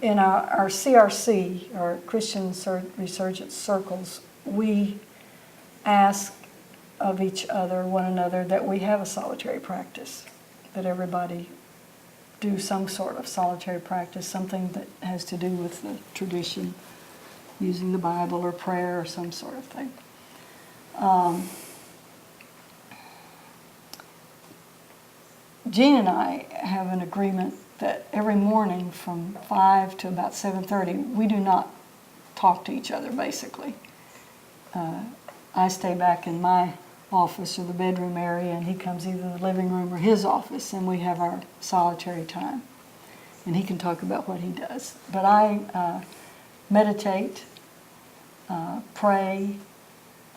in our CRC, our Christian Resurgence Circles, we ask of each other, one another, that we have a solitary practice, that everybody do some sort of solitary practice, something that has to do with the tradition, using the Bible or prayer or some sort of thing. Jean and I have an agreement that every morning from 5 to about 7:30, we do not talk to each other, basically. I stay back in my office or the bedroom area, and he comes either in the living room or his office, and we have our solitary time. And he can talk about what he does. But I meditate, pray.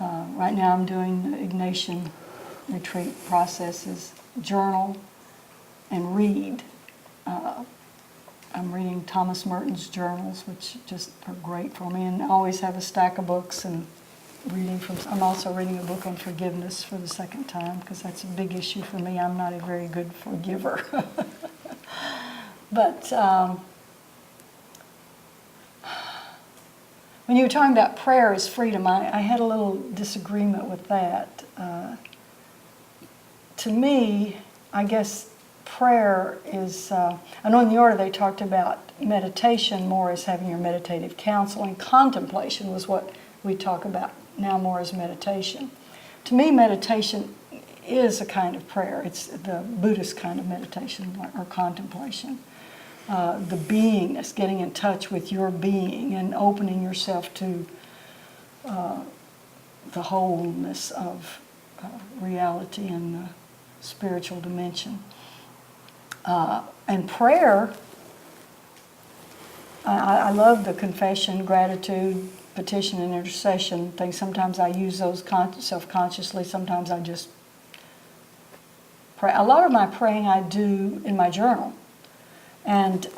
Right now I'm doing the Ignatian retreat processes, journal, and read. I'm reading Thomas Merton's journals, which just are great for me, and I always have a stack of books and reading from. I'm also reading a book on forgiveness for the second time, because that's a big issue for me. I'm not a very good forgiver. But when you were talking about prayer as freedom, I had a little disagreement with that. To me, I guess prayer is, I know in the order they talked about meditation more as having your meditative counsel, and contemplation was what we talk about now more as meditation. To me, meditation is a kind of prayer. It's the Buddhist kind of meditation or contemplation. The beingness, getting in touch with your being and opening yourself to the wholeness of reality and the spiritual dimension. And prayer, I love the confession, gratitude, petition, and intercession things. Sometimes I use those self-consciously, sometimes I just pray. A lot of my praying I do in my journal. And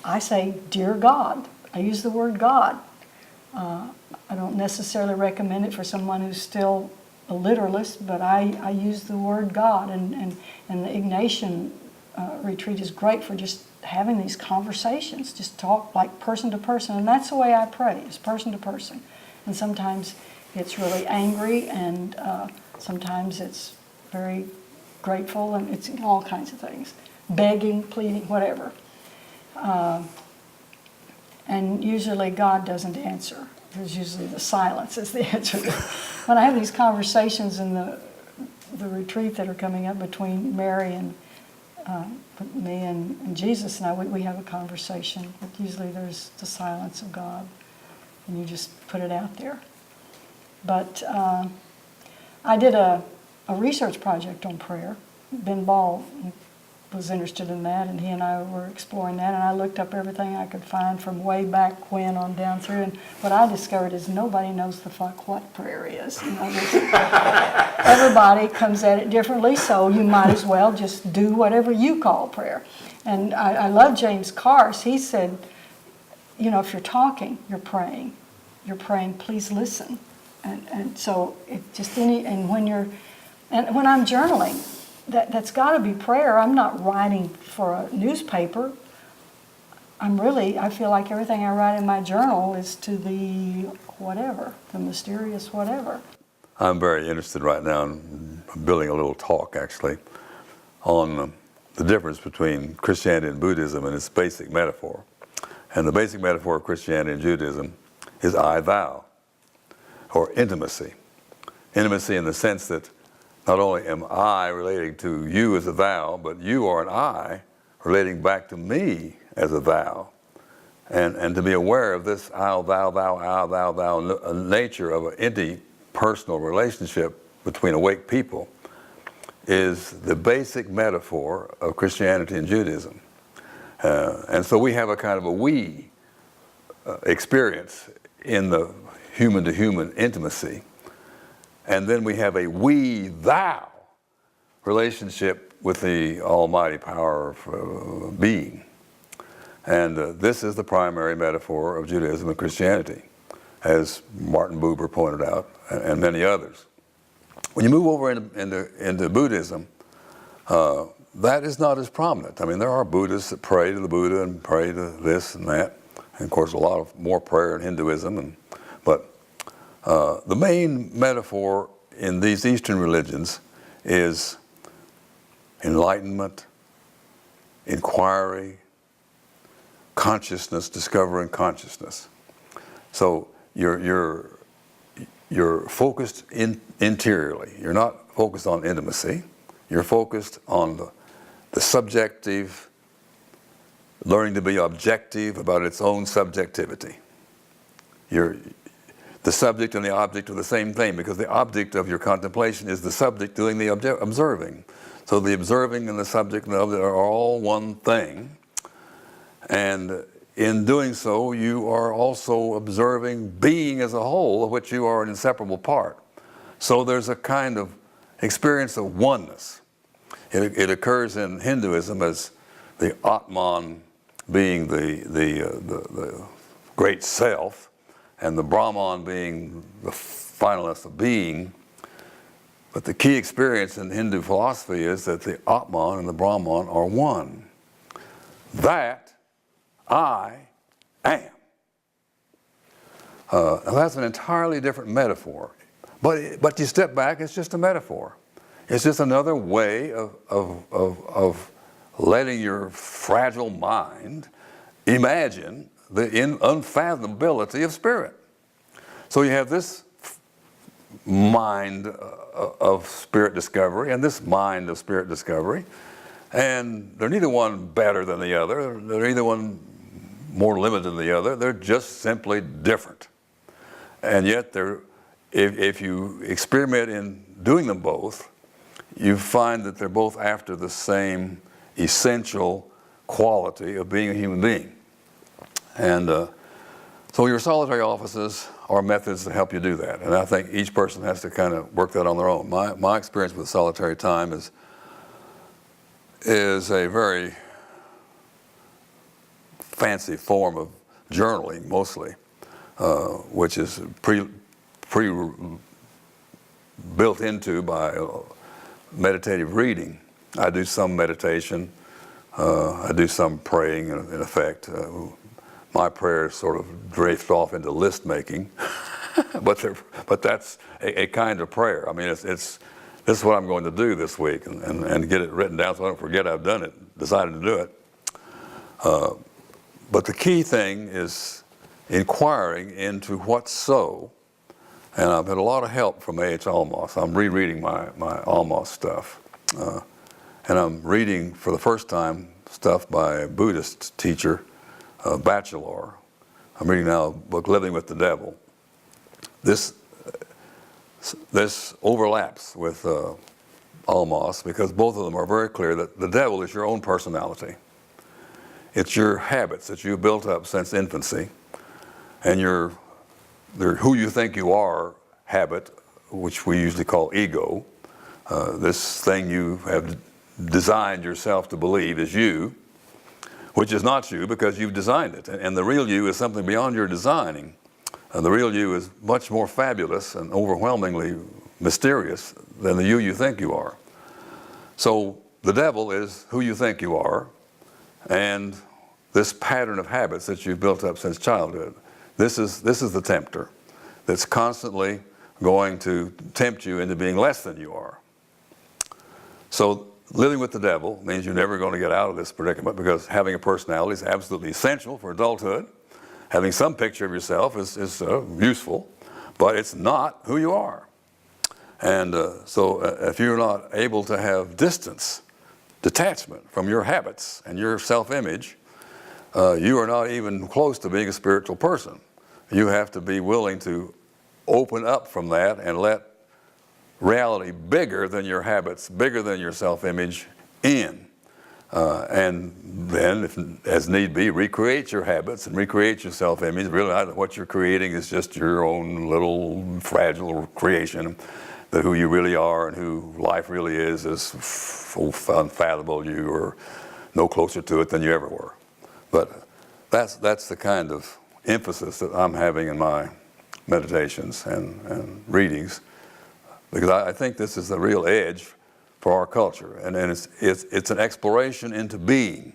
I say, "Dear God." I use the word God. I don't necessarily recommend it for someone who's still a literalist, but I use the word God. And the Ignatian retreat is great for just having these conversations, just talk like person to person. And that's the way I pray, is person to person. And sometimes it's really angry, and sometimes it's very grateful, and it's all kinds of things. Begging, pleading, whatever. And usually God doesn't answer. There's usually the silence is the answer. When I have these conversations in the retreat that are coming up between Mary and me and Jesus, and we have a conversation, but usually there's the silence of God, and you just put it out there. But I did a research project on prayer. Ben Ball was interested in that, and he and I were exploring that, and I looked up everything I could find from way back when on down through, and what I discovered is nobody knows the fuck what prayer is. You know, everybody comes at it differently, so you might as well just do whatever you call prayer. And I love James Carse. He said, you know, if you're talking, you're praying. You're praying, please listen. And so it just and when I'm journaling, that's got to be prayer. I'm not writing for a newspaper. I feel like everything I write in my journal is to the whatever, the mysterious whatever. I'm very interested right now in building a little talk, actually, on the difference between Christianity and Buddhism and its basic metaphor. And the basic metaphor of Christianity and Judaism is I-thou, or intimacy. Intimacy in the sense that not only am I relating to you as a thou, but you are an I relating back to me as a thou. And to be aware of this I, thou nature of an interpersonal relationship between awake people is the basic metaphor of Christianity and Judaism. And so we have a kind of a we experience in the human-to-human intimacy. And then we have a we-thou relationship with the almighty power of being. And this is the primary metaphor of Judaism and Christianity, as Martin Buber pointed out, and many others. When you move over into Buddhism, that is not as prominent. I mean, there are Buddhists that pray to the Buddha and pray to this and that. And of course, a lot of more prayer in Hinduism. But the main metaphor in these Eastern religions is enlightenment, inquiry, consciousness, discovering consciousness. So you're focused interiorly. You're not focused on intimacy. You're focused on the subjective, learning to be objective about its own subjectivity. The subject and the object are the same thing, because the object of your contemplation is the subject doing the observing. So the observing and the subject and the object are all one thing. And in doing so, you are also observing being as a whole, of which you are an inseparable part. So there's a kind of experience of oneness. It occurs in Hinduism as the Atman being the great self, and the Brahman being the finalness of being. But the key experience in Hindu philosophy is that the Atman and the Brahman are one. That I am. Now that's an entirely different metaphor. But you step back, it's just a metaphor. It's just another way of letting your fragile mind imagine the unfathomability of spirit. So you have this mind of spirit discovery and this mind of spirit discovery, and they're neither one better than the other, they're neither one more limited than the other, they're just simply different. And yet if you experiment in doing them both, you find that they're both after the same essential quality of being a human being. And so your solitary offices are methods to help you do that. And I think each person has to kind of work that on their own. My experience with solitary time is a very fancy form of journaling, mostly, which is built into by meditative reading. I do some meditation. I do some praying, in effect. My prayers sort of drift off into list making, but that's a kind of prayer. I mean, this is what I'm going to do this week, and get it written down so I don't forget I've done it, decided to do it. But the key thing is inquiring into what's so, and I've had a lot of help from A.H. Almaas. I'm rereading my Almaas stuff, and I'm reading for the first time stuff by a Buddhist teacher, Bachelor. I'm reading now a book, Living with the Devil. This overlaps with Almaas, because both of them are very clear that the devil is your own personality. It's your habits that you've built up since infancy, and your who you think you are habit, which we usually call ego. This thing you have designed yourself to believe is you, which is not you because you've designed it. And the real you is something beyond your designing. The real you is much more fabulous and overwhelmingly mysterious than the you think you are. So the devil is who you think you are, and this pattern of habits that you've built up since childhood. This is the tempter that's constantly going to tempt you into being less than you are. So living with the devil means you're never going to get out of this predicament, because having a personality is absolutely essential for adulthood. Having some picture of yourself is useful, but it's not who you are. And so if you're not able to have detachment from your habits and your self-image, you are not even close to being a spiritual person. You have to be willing to open up from that and let reality bigger than your habits, bigger than your self-image in. And then, if, as need be, recreate your habits and recreate your self-image. Realize that what you're creating is just your own little fragile creation, that who you really are and who life really is unfathomable. You are no closer to it than you ever were. But that's the kind of emphasis that I'm having in my meditations and readings, because I think this is the real edge for our culture, and it's an exploration into being,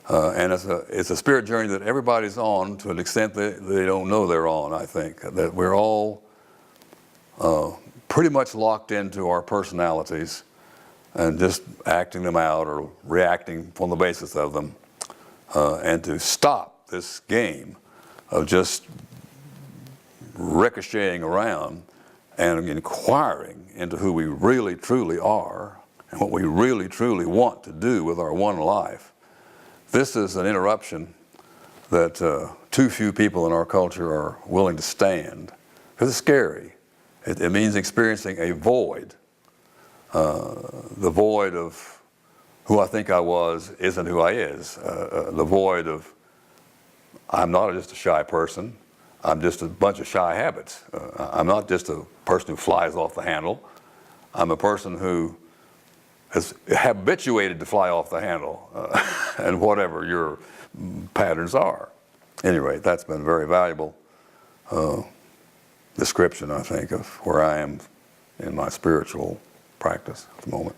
and it's a spirit journey that everybody's on to an extent that they don't know they're on. I think that we're all pretty much locked into our personalities and just acting them out or reacting on the basis of them, and to stop this game of just ricocheting around and inquiring into who we really truly are and what we really truly want to do with our one life. This is an interruption that too few people in our culture are willing to stand, because it's scary. It means experiencing a void. The void of who I think I was isn't who I is. The void of I'm not just a shy person. I'm just a bunch of shy habits. I'm not just a person who flies off the handle. I'm a person who has habituated to fly off the handle, and whatever your patterns are. Anyway, that's been a very valuable description, I think, of where I am in my spiritual practice at the moment.